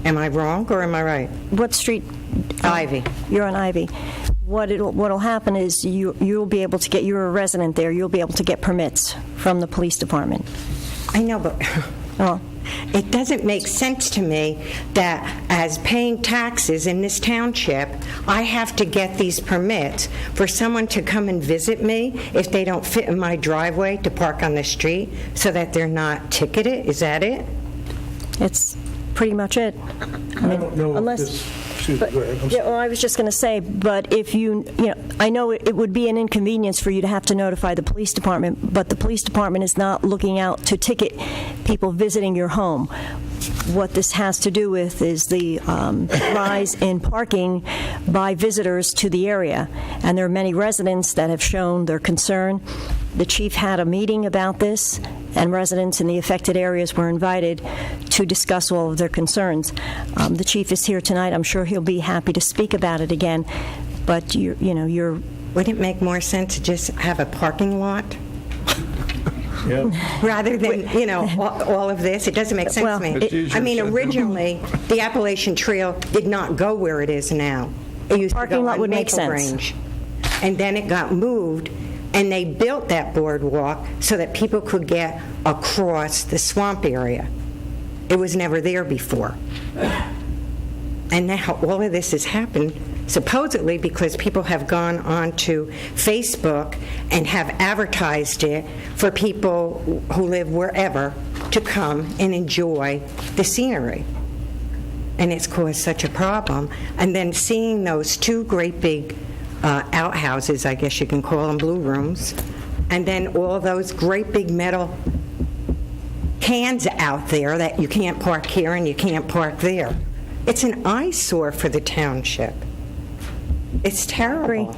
Am I wrong or am I right? What street? Ivy. You're on Ivy. What'll happen is you'll be able to get, you're a resident there, you'll be able to get permits from the police department. I know, but it doesn't make sense to me that as paying taxes in this township, I have to get these permits for someone to come and visit me if they don't fit in my driveway to park on the street so that they're not ticketed. Is that it? It's pretty much it. I don't know unless, if this... Excuse me, go ahead. Yeah, well, I was just going to say, but if you know, I know it would be an inconvenience for you to have to notify the police department, but the police department is not looking out to ticket people visiting your home. What this has to do with is the rise in parking by visitors to the area, and there are many residents that have shown their concern. The chief had a meeting about this, and residents in the affected areas were invited to discuss all of their concerns. The chief is here tonight. I'm sure he'll be happy to speak about it again, but you're... Would it make more sense to just have a parking lot? Yeah. Rather than, all of this? It doesn't make sense to me. I mean, originally, the Appalachian Trail did not go where it is now. It used Parking to go lot on would make Maple sense. Grange. And then it got moved, and they built that boardwalk so that people could get across the swamp area. It was never there before. And now all of this has happened supposedly because people have gone onto Facebook and have advertised it for people who live wherever to come and enjoy the scenery. And it's caused such a problem. And then seeing those two great big outhouses, I guess you can call them, blue rooms, and then all those great big metal cans out there that you can't park here and you can't park there. It's an eyesore for the township. It's terrible.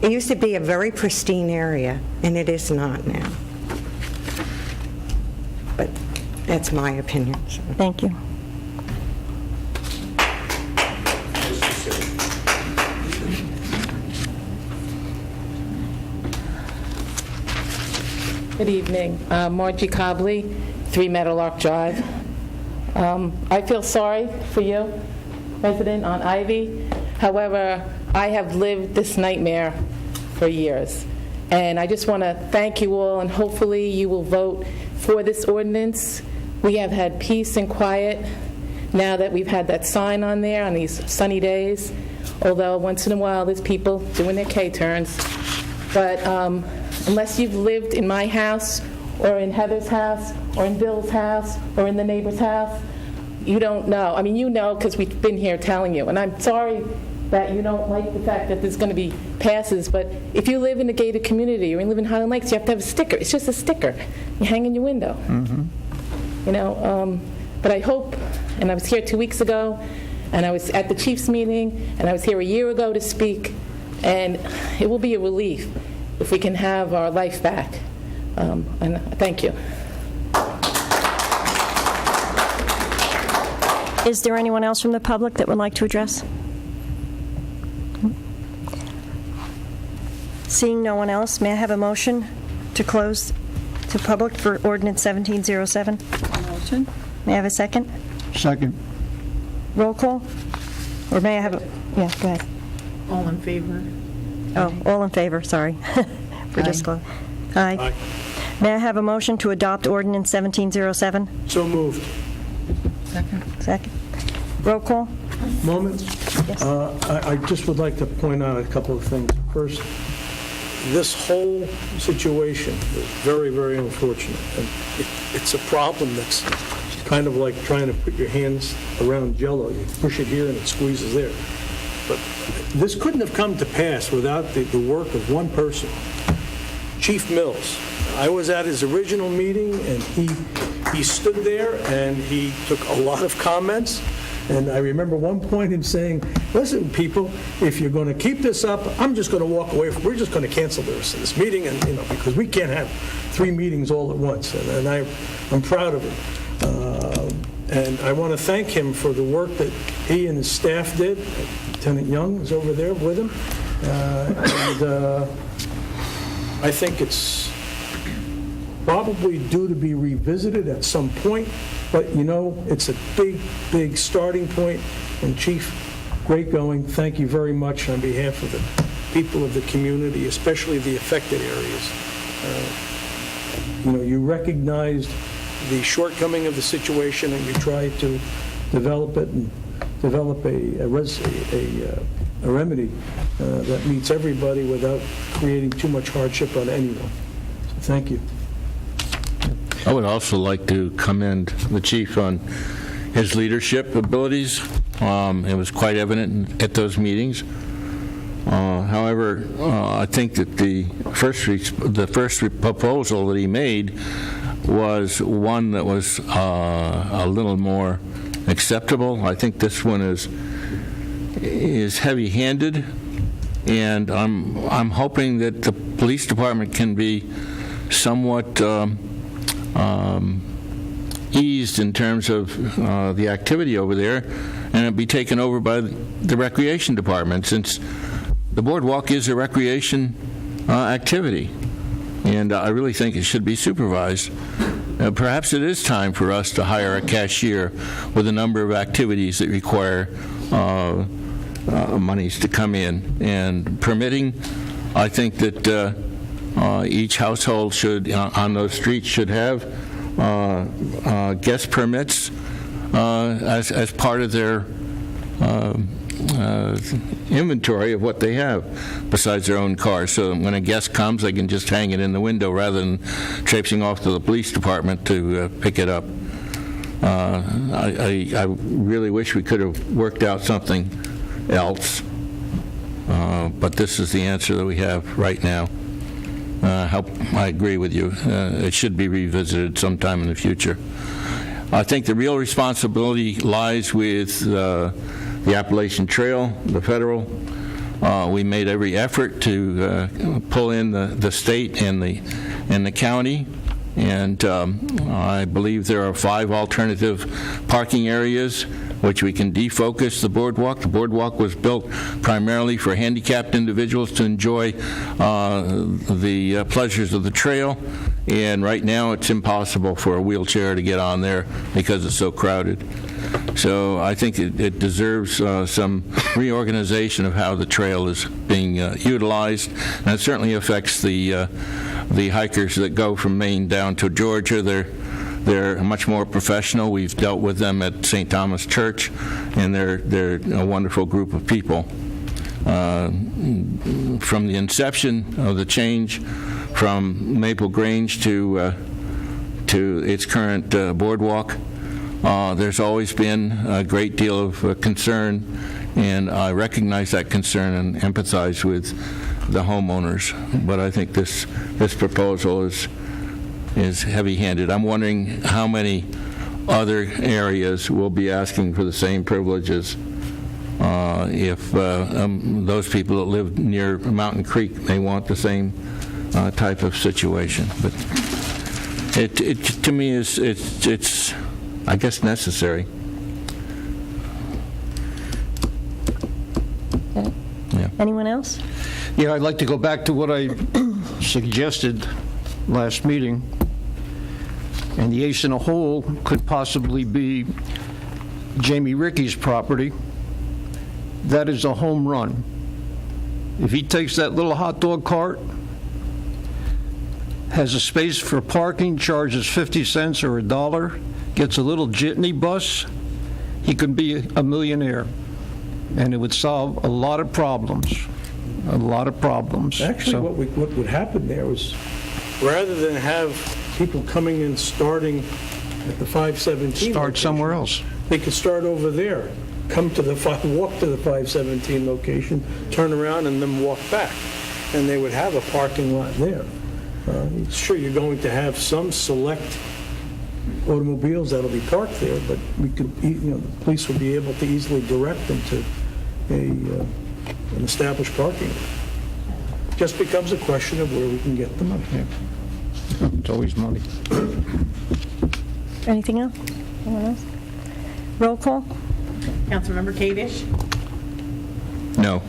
It used to be a very pristine area, and it is not now. But that's my opinion. So. Thank you. Good evening. Margie Cobley, 3 Meadowlark Drive. I feel sorry for you, resident on Ivy. However, I have lived this nightmare for years. And I just want to thank you all, and hopefully you will vote for this ordinance. We have had peace and quiet now that we've had that sign on there on these sunny days, although once in a while there's people doing their K-turns. But unless you've lived in my house or in Heather's house or in Bill's house or in the neighbor's house, you don't know. I mean, you know because we've been here telling you. And I'm sorry that you don't like the fact that there's going to be passes, but if you live in a gated community or you live in Highland Lakes, you have to have a sticker. It's just a sticker. You hang in your window. You know, but I hope, and I was here 2 weeks ago, and I was at the Chiefs meeting, and I was here a year ago to speak, and it will be a relief if we can have our life back. And thank you. Is there anyone else from the public that would like to address? Seeing no one else, may I have a motion to close to public for Ordinance 1707? Motion. May I have a second? Second. Roll call? Or may I have a... Yeah, go ahead. All in favor? Oh, all in favor, sorry. For disclosure. Aye. May I have a motion to adopt Ordinance 1707? So moved. Second. Roll call? Moment. I just would like to point out a couple of things. First, this whole situation is very, very unfortunate. And it's a problem that's kind of like trying to put your hands around Jell-O. You push it here and it squeezes there. But this couldn't have come to pass without the work of one person, Chief Mills. I was at his original meeting, and he stood there, and he took a lot of comments. And I remember one point him saying, listen, people, if you're going to keep this up, I'm just going to walk away. We're just going to cancel this meeting, and because we can't have 3 meetings all at once. And I'm proud of him. And I want to thank him for the work that he and his staff did. Lieutenant Young is over there with him. And I think it's probably due to be revisited at some point. But, it's a big, big starting point. And Chief, great going. Thank you very much on behalf of the people of the community, especially the affected areas. You recognized the shortcoming of the situation, and you tried to develop it and develop a remedy that meets everybody without creating too much hardship on anyone. So thank you. I would also like to commend the chief on his leadership abilities. It was quite evident at those meetings. However, I think that the first proposal that he made was one that was a little more acceptable. I think this one is heavy-handed, and I'm hoping that the police department can be somewhat eased in terms of the activity over there, and it be taken over by the recreation department, since the boardwalk is a recreation activity, and I really think it should be supervised. Perhaps it is time for us to hire a cashier with a number of activities that require monies to come in. And permitting, I think that each household should, on those streets, should have guest permits as part of their inventory of what they have besides their own cars. So when a guest comes, they can just hang it in the window rather than traipsing off to the police department to pick it up. I really wish we could have worked out something else, but this is the answer that we have right now. I agree with you. It should be revisited sometime in the future. I think the real responsibility lies with the Appalachian Trail, the federal. We made every effort to pull in the state and the county, and I believe there are 5 alternative parking areas which we can defocus the boardwalk. The boardwalk was built primarily for handicapped individuals to enjoy the pleasures of the trail, and right now it's impossible for a wheelchair to get on there because it's so crowded. So I think it deserves some reorganization of how the trail is being utilized, and it certainly affects the hikers that go from Maine down to Georgia. They're much more professional. We've dealt with them at St. Thomas Church, and they're a wonderful group of people. From the inception of the change from Maple Grange to its current boardwalk, there's always been a great deal of concern, and I recognize that concern and empathize with the homeowners. But I think this proposal is heavy-handed. I'm wondering how many other areas will be asking for the same privileges if those people that live near Mountain Creek may want the same type of situation. But it to me it's I guess necessary. Yeah. Anyone else? Yeah, I'd like to go back to what I suggested last meeting. And the ace in a hole could possibly be Jamie Ricky's property. That is a home run. If he takes that little hot dog cart, has a space for parking, charges 50 cents or $1, gets a little jitney bus, he could be a millionaire. And it would solve a lot of problems. A lot of problems. Actually, So- what would happen there was, rather than have people coming and starting at the 517 Start somewhere else. they could start over there, come to walk to the 517 location, turn around, and then walk back. And they would have a parking lot there. Sure, you're going to have some select automobiles that'll be parked there, but we could, the police would be able to easily direct them to an established parking. Just becomes a question of where we can get the money. It's always money. Anything else? Anyone else? Roll call? Councilmember Kadish? No.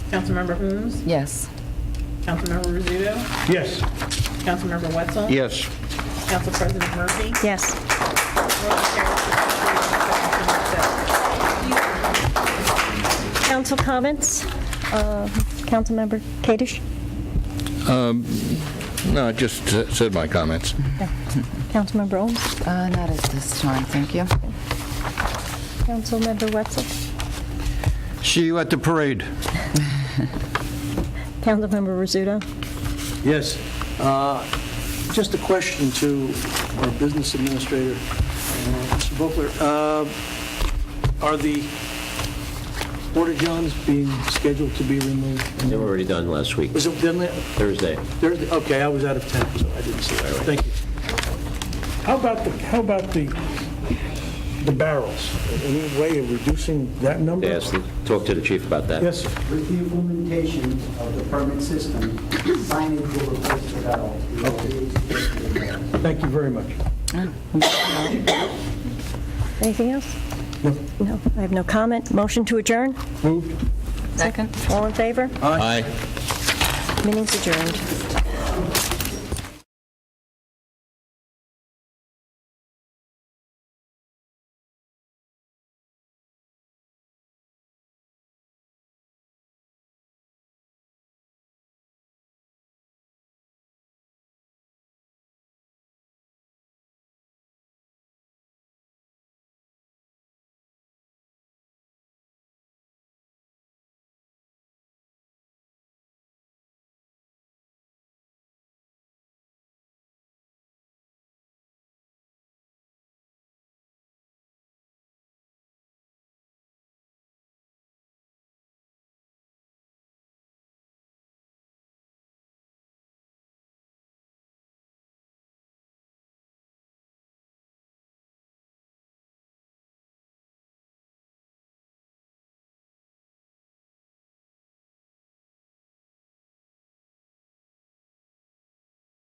Councilmember Holmes? Yes. Councilmember Rizzuto? Yes. Councilmember Wetzel? Yes. Council President Murphy? Yes. Council comments? Councilmember Kadish? No, I just said my comments. Okay. Councilmember Ohms? Not at this time, thank you. Councilmember Wetzel? See you at the parade. Councilmember Rizzuto? Yes. Just a question to our business administrator, Mr. Buckler. Are the porta-johns being scheduled to be removed? They were already done last week, Was it done Thursday. Thursday? Okay, I was out of town, so I didn't see that. Thank you. How about the barrels? Any way of reducing that number? Yes, talk to the chief about that. Yes, sir. With the implementation of the permit system, signage will replace the barrels. Thank you very much. Anything else? No. I have no comment. Motion to adjourn? Moved. Second. All in favor? Aye. Meeting's adjourned.